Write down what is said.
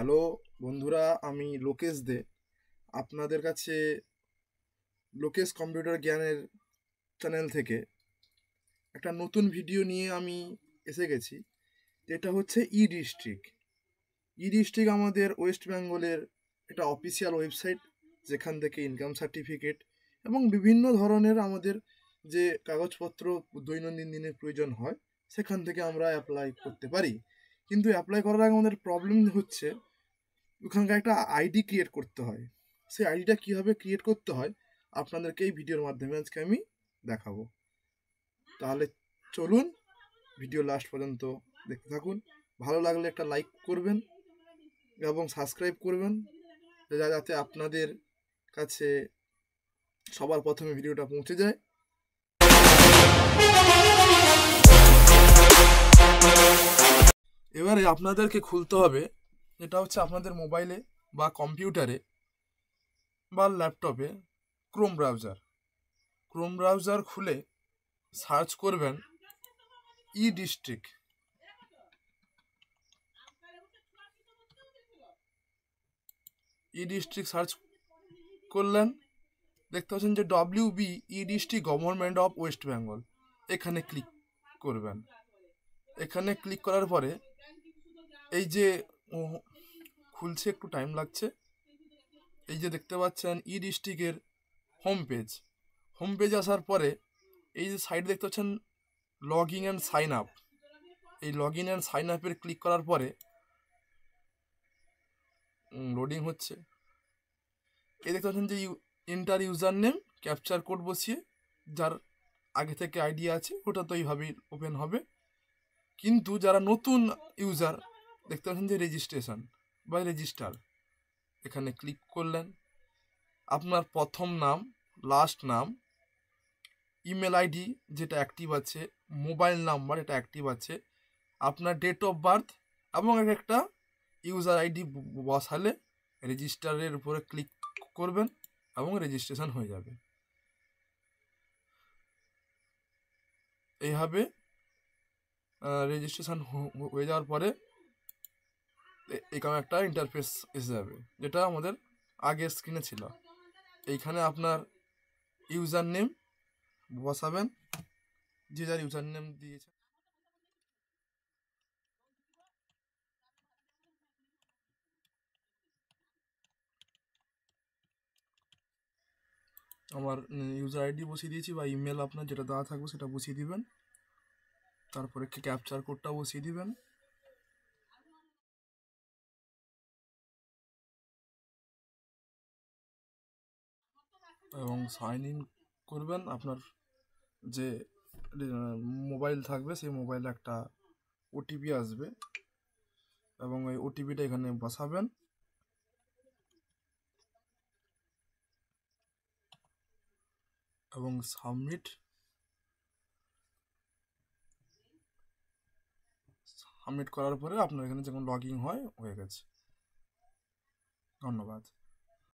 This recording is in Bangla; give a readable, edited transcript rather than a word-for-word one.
হ্যালো বন্ধুরা, আমি লোকেশ দে। আপনাদের কাছে লোকেশ কম্পিউটার জ্ঞানের চ্যানেল থেকে একটা নতুন ভিডিও নিয়ে আমি এসে গেছি। এটা হচ্ছে ডিস্ট্রিক্ট। ডিস্ট্রিক্ট আমাদের ওয়েস্ট বেঙ্গলের একটা অফিসিয়াল ওয়েবসাইট, যেখান থেকে ইনকাম সার্টিফিকেট এবং বিভিন্ন ধরনের আমাদের যে কাগজপত্র দৈনন্দিন দিনের প্রয়োজন হয় সেখান থেকে আমরা অ্যাপ্লাই করতে পারি। কিন্তু অ্যাপ্লাই করার আগে আমাদের প্রবলেম হচ্ছে ওখানকার একটা আইডি ক্রিয়েট করতে হয়। সেই আইডিটা কীভাবে ক্রিয়েট করতে হয় আপনাদেরকে এই ভিডিওর মাধ্যমে আজকে আমি দেখাবো। তাহলে চলুন ভিডিও লাস্ট পর্যন্ত দেখতে থাকুন। ভালো লাগলে একটা লাইক করবেন এবং সাবস্ক্রাইব করবেন, যাতে আপনাদের কাছে সবার প্রথমে ভিডিওটা পৌঁছে যায়। এবারে আপনাদেরকে খুলতে হবে, এটা হচ্ছে আপনাদের মোবাইলে বা কম্পিউটারে বা ল্যাপটপে ক্রোম ব্রাউজার খুলে সার্চ করবেন ডিস্ট্রিক্ট। ডিস্ট্রিক্ট সার্চ করলেন, দেখতে পাচ্ছেন যে WB district government of West Bengal, এখানে ক্লিক করবেন। এখানে ক্লিক করার পরে এই যে খুলছে, একটু টাইম লাগছে। এই যে দেখতে পাচ্ছেন ডিস্ট্রিক্টের হোম পেজ আসার পরে এই যে সাইড দেখতে পাচ্ছেন log in and sign up. এই লগ ইন অ্যান্ড সাইন আপের ক্লিক করার পরে লোডিং হচ্ছে। এই দেখতে পাচ্ছেন যে enter user name, captcha code বসিয়ে, যার আগে থেকে আইডিয়া আছে ওটা তো এইভাবেই ওপেন হবে। কিন্তু যারা নতুন ইউজার, দেখতে পাচ্ছেন যে রেজিস্ট্রেশন বা রেজিস্টার, এখানে ক্লিক করলেন। আপনার প্রথম নাম, লাস্ট নাম, ইমেল আইডি যেটা অ্যাক্টিভ আছে, মোবাইল নাম্বার এটা অ্যাক্টিভ আছে, আপনার ডেট অফ বার্থ এবং একটা ইউজার আইডি বসালে রেজিস্টারের উপরে ক্লিক করবেন এবং রেজিস্ট্রেশন হয়ে যাবে। এইভাবে রেজিস্ট্রেশন হয়ে যাওয়ার পরে এখানে একটা ইন্টারফেস এসে যাবে, যেটা আমাদের আগের স্ক্রিনে ছিল। এইখানে আপনার ইউজার নেম বসাবেন, যে যার ইউজার নেম দিয়েছে। আমার ইউজার আইডি বসিয়ে দিয়েছি, বা ইমেল আপনার যেটা দেওয়া থাকবে সেটা বসিয়ে দিবেন। তারপরে ক্যাপচার কোডটা বসিয়ে দিবেন। এবং সাইন ইন করবেন। আপনার যে মোবাইল থাকবে সেই মোবাইলে একটা ওটিপি আসবে এবং এই ওটিপিটা এখানে বসাবেন। এবং সাবমিট করার পরে আপনার এখানে যখন লগ ইন হয়ে গেছে। ধন্যবাদ।